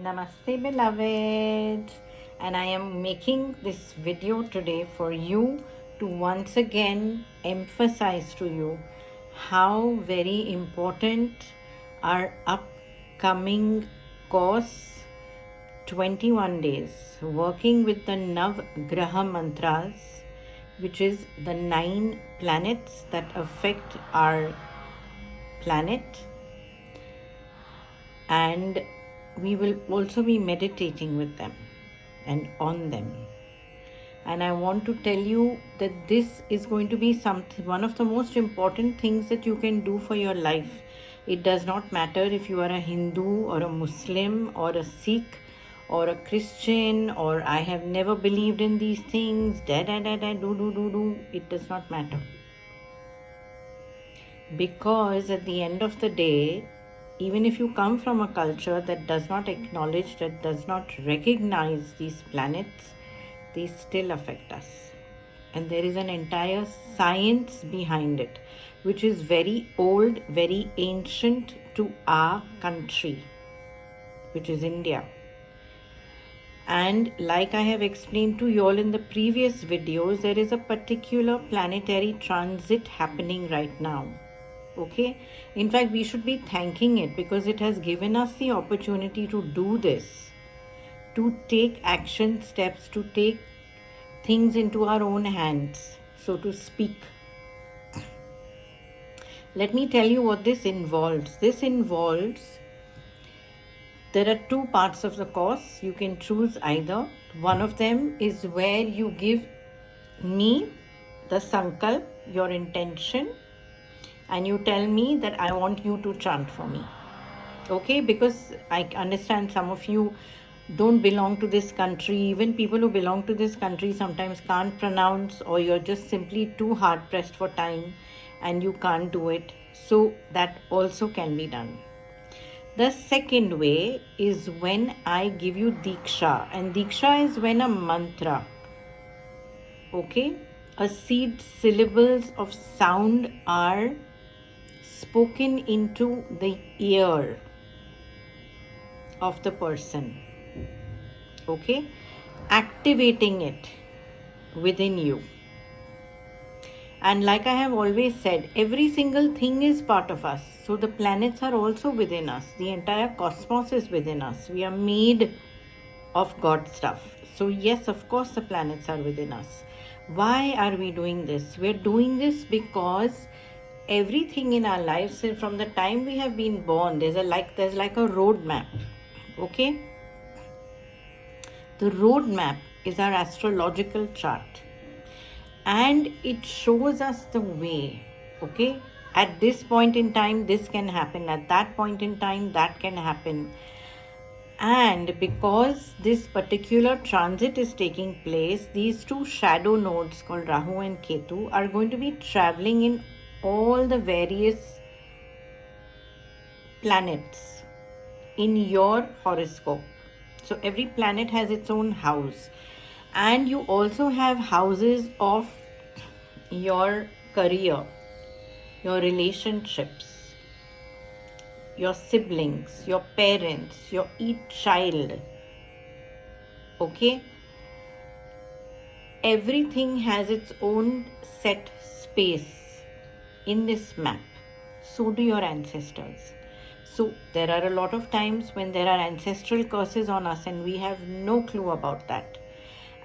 Namaste, beloved, and I am making this video today for you to once again emphasize to you how very important our upcoming course 21 days working with the NAVGRAHA mantras, which is the 9 planets that affect our planet, and we will also be meditating with them and on them. And I want to tell you that this is going to be one of the most important things that you can do for your life. It does not matter if you are a Hindu or a Muslim or a Sikh or a Christian or I have never believed in these things, do. It does not matter. Because at the end of the day, even if you come from a culture that does not acknowledge, that does not recognize these planets, they still affect us. And there is an entire science behind it, which is very old, very ancient to our country, which is India. And like I have explained to you all in the previous videos, there is a particular planetary transit happening right now. Okay, in fact we should be thanking it because it has given us the opportunity to do this, to take action steps, to take things into our own hands, so to speak. Let me tell you what this involves. There are 2 parts of the course. You can choose either. One of them is where you give me the sankalp, your intention, and you tell me that I want you to chant for me. Okay, because I understand some of you don't belong to this country. Even people who belong to this country sometimes can't pronounce, or you're just simply too hard pressed for time and you can't do it. So that also can be done. The second way is when I give you Diksha, and Diksha is when a mantra, okay, a seed syllables of sound are spoken into the ear of the person, okay, activating it within you. And like I have always said, every single thing is part of us. So the planets are also within us. The entire cosmos is within us. We are made of God stuff. So yes, of course the planets are within us. Why are we doing this? We're doing this because everything in our lives, from the time we have been born, there's like a roadmap. Okay, the roadmap is our astrological chart, and it shows us the way. Okay, at this point in time this can happen, at that point in time that can happen. And because this particular transit is taking place, these 2 shadow nodes called Rahu and Ketu are going to be traveling in all the various planets in your horoscope. So every planet has its own house, and you also have houses of your career, your relationships, your siblings, your parents, your each child. Okay, everything has its own set space in this map. So do your ancestors. So there are a lot of times when there are ancestral curses on us and we have no clue about that,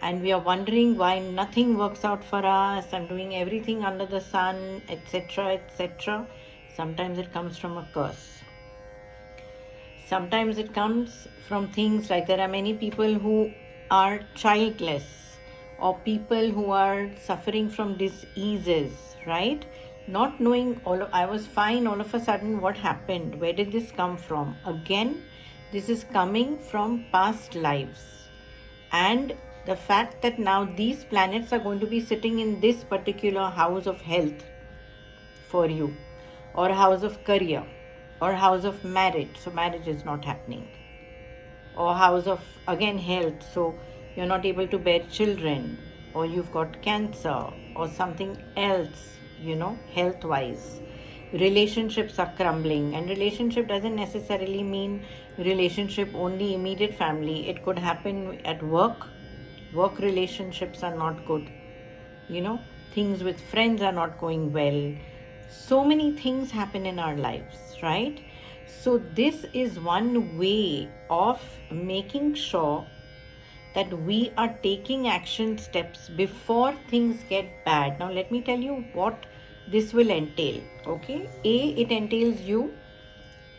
and we are wondering why nothing works out for us. I'm doing everything under the sun, etc., etc. Sometimes it comes from a curse. Sometimes it comes from things like there are many people who are childless, or people who are suffering from diseases, right? Not knowing, I was fine, all of a sudden what happened? Where did this come from? Again, this is coming from past lives. And the fact that now these planets are going to be sitting in this particular house of health for you, or house of career, or house of marriage, so marriage is not happening, or house of again health, so you're not able to bear children, or you've got cancer or something else, health wise. relationships are crumbling. And relationship doesn't necessarily mean relationship only immediate family. It could happen at work. Work relationships are not good. Things with friends are not going well. So many things happen in our lives, right? So this is one way of making sure that we are taking action steps before things get bad. Now let me tell you what this will entail. Okay, it entails you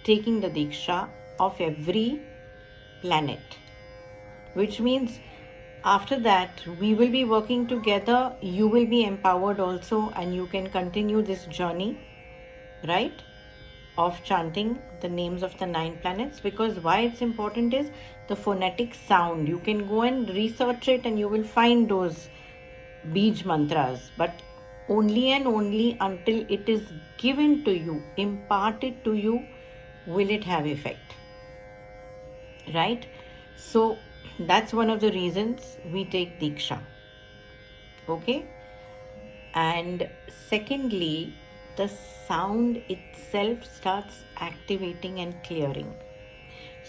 taking the diksha of every planet, which means after that we will be working together. You will be empowered also, and you can continue this journey, right, of chanting the names of the 9 planets. Because why it's important is the phonetic sound. You can go and research it and you will find those Bij mantras, but only and only until it is given to you, imparted to you, will it have effect, right? So that's one of the reasons we take diksha. Okay, and secondly, the sound itself starts activating and clearing.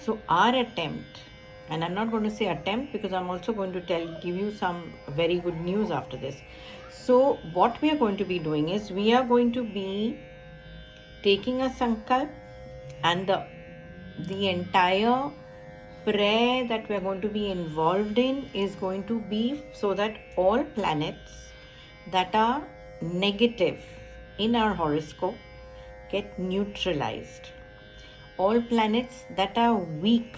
So our attempt, and I'm not going to say attempt because I'm also going to give you some very good news after this. So what we are going to be doing is we are going to be taking a sankalp, and the entire prayer that we are going to be involved in is going to be so that all planets that are negative in our horoscope get neutralized. All planets that are weak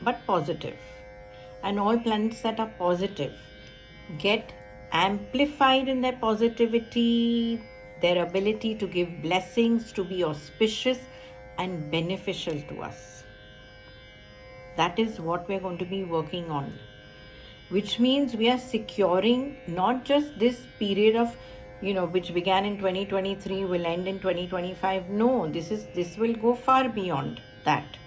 but positive, and all planets that are positive get amplified in their positivity, their ability to give blessings, to be auspicious and beneficial to us. That is what we are going to be working on, which means we are securing not just this period of which began in 2023 will end in 2025. No, this will go far beyond that,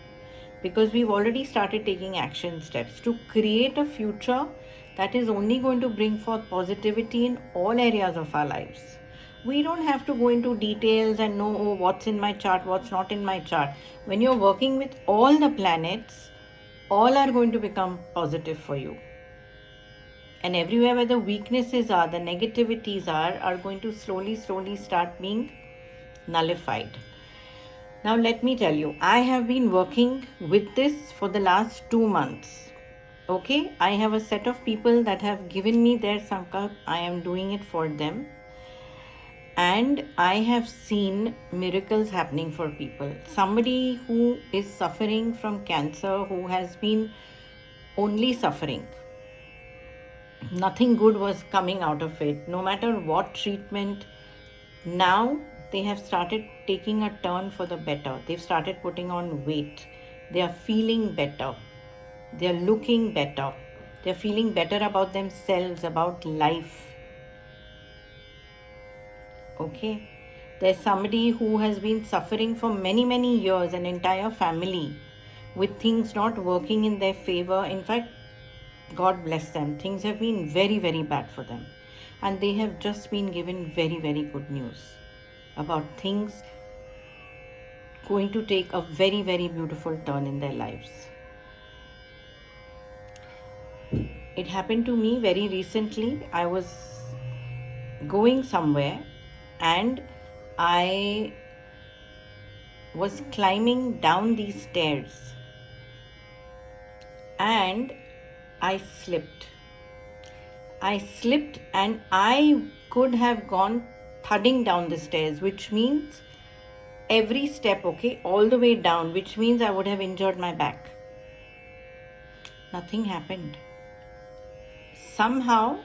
because we've already started taking action steps to create a future that is only going to bring forth positivity in all areas of our lives. We don't have to go into details and know what's in my chart, what's not in my chart. When you're working with all the planets, all are going to become positive for you. And everywhere where the weaknesses are, the negativities are going to slowly start being nullified. Now let me tell you, I have been working with this for the last 2 months. Okay, I have a set of people that have given me their sankalp. I am doing it for them. And I have seen miracles happening for people. Somebody who is suffering from cancer, who has been only suffering, nothing good was coming out of it, no matter what treatment. Now they have started taking a turn for the better. They've started putting on weight. They are feeling better. They are looking better. They are feeling better about themselves, about life. Okay, there's somebody who has been suffering for many years, an entire family, with things not working in their favor. In fact, God bless them, things have been very bad for them, and they have just been given very good news about things going to take a very beautiful turn in their lives. It happened to me very recently. I was going somewhere and I was climbing down these stairs and I slipped and I could have gone thudding down the stairs, which means every step, okay, all the way down, which means I would have injured my back. Nothing happened. Somehow,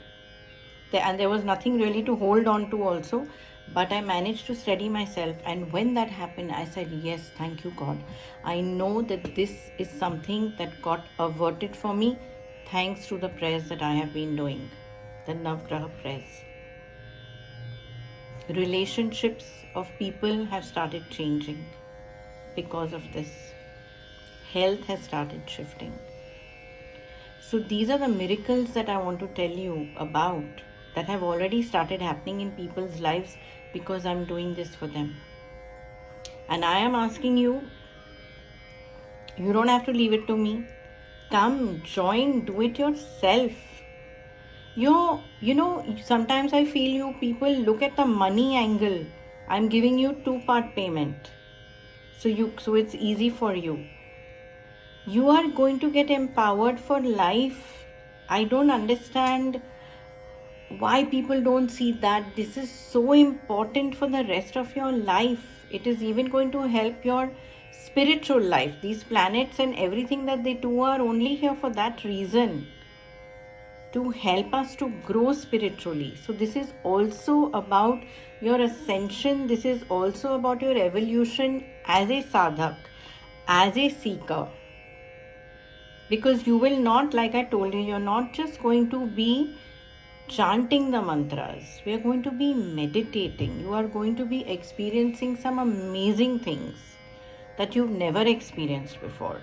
there was nothing really to hold on to also, but I managed to steady myself. And when that happened, I said, yes, thank you, God. I know that this is something that got averted for me thanks to the prayers that I have been doing, the NAVGRAHA prayers. Relationships of people have started changing because of this. Health has started shifting. So these are the miracles that I want to tell you about that have already started happening in people's lives because I'm doing this for them. And I am asking you, you don't have to leave it to me. Come, join, do it yourself. Sometimes I feel you people look at the money angle. I'm giving you 2-part payment. So it's easy for you. You are going to get empowered for life. I don't understand why people don't see that this is so important for the rest of your life. It is even going to help your spiritual life. These planets and everything that they do are only here for that reason, to help us to grow spiritually. So this is also about your ascension. This is also about your evolution as a sadhak, as a seeker. Because you will not, like I told you, you're not just going to be chanting the mantras. We are going to be meditating. You are going to be experiencing some amazing things that you've never experienced before.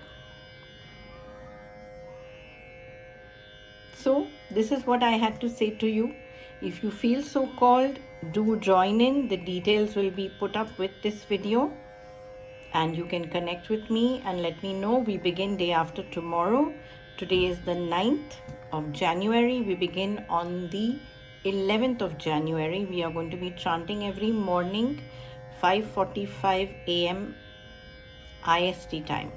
So this is what I had to say to you. If you feel so called, do join in. The details will be put up with this video, and you can connect with me and let me know. We begin day after tomorrow. Today is the 9th of January. We begin on the 11th of January. We are going to be chanting every morning, 5:45 a.m. IST time.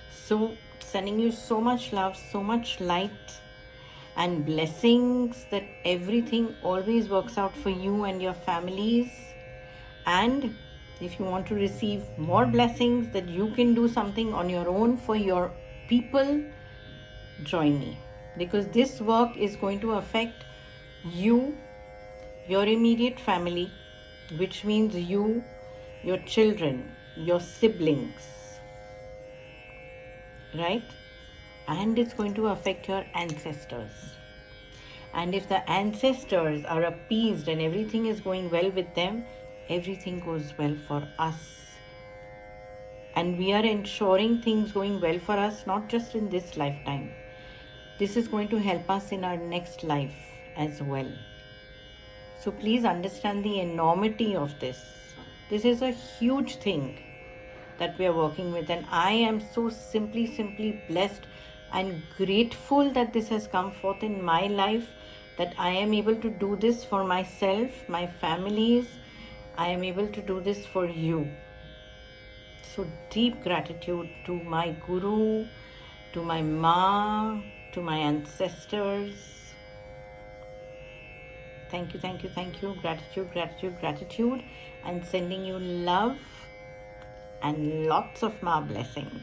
So sending you so much love, so much light and blessings, that everything always works out for you and your families. And if you want to receive more blessings, that you can do something on your own for your people, join me, because this work is going to affect you, your immediate family, which means you, your children, your siblings, right? And it's going to affect your ancestors. And if the ancestors are appeased and everything is going well with them, everything goes well for us. And we are ensuring things going well for us, not just in this lifetime. This is going to help us in our next life as well. So please understand the enormity of this. This is a huge thing that we are working with, and I am so simply blessed and grateful that this has come forth in my life, that I am able to do this for myself, my families. I am able to do this for you. So deep gratitude to my Guru, to my Ma, to my ancestors. Thank you. Gratitude, and sending you love and lots of Ma blessings.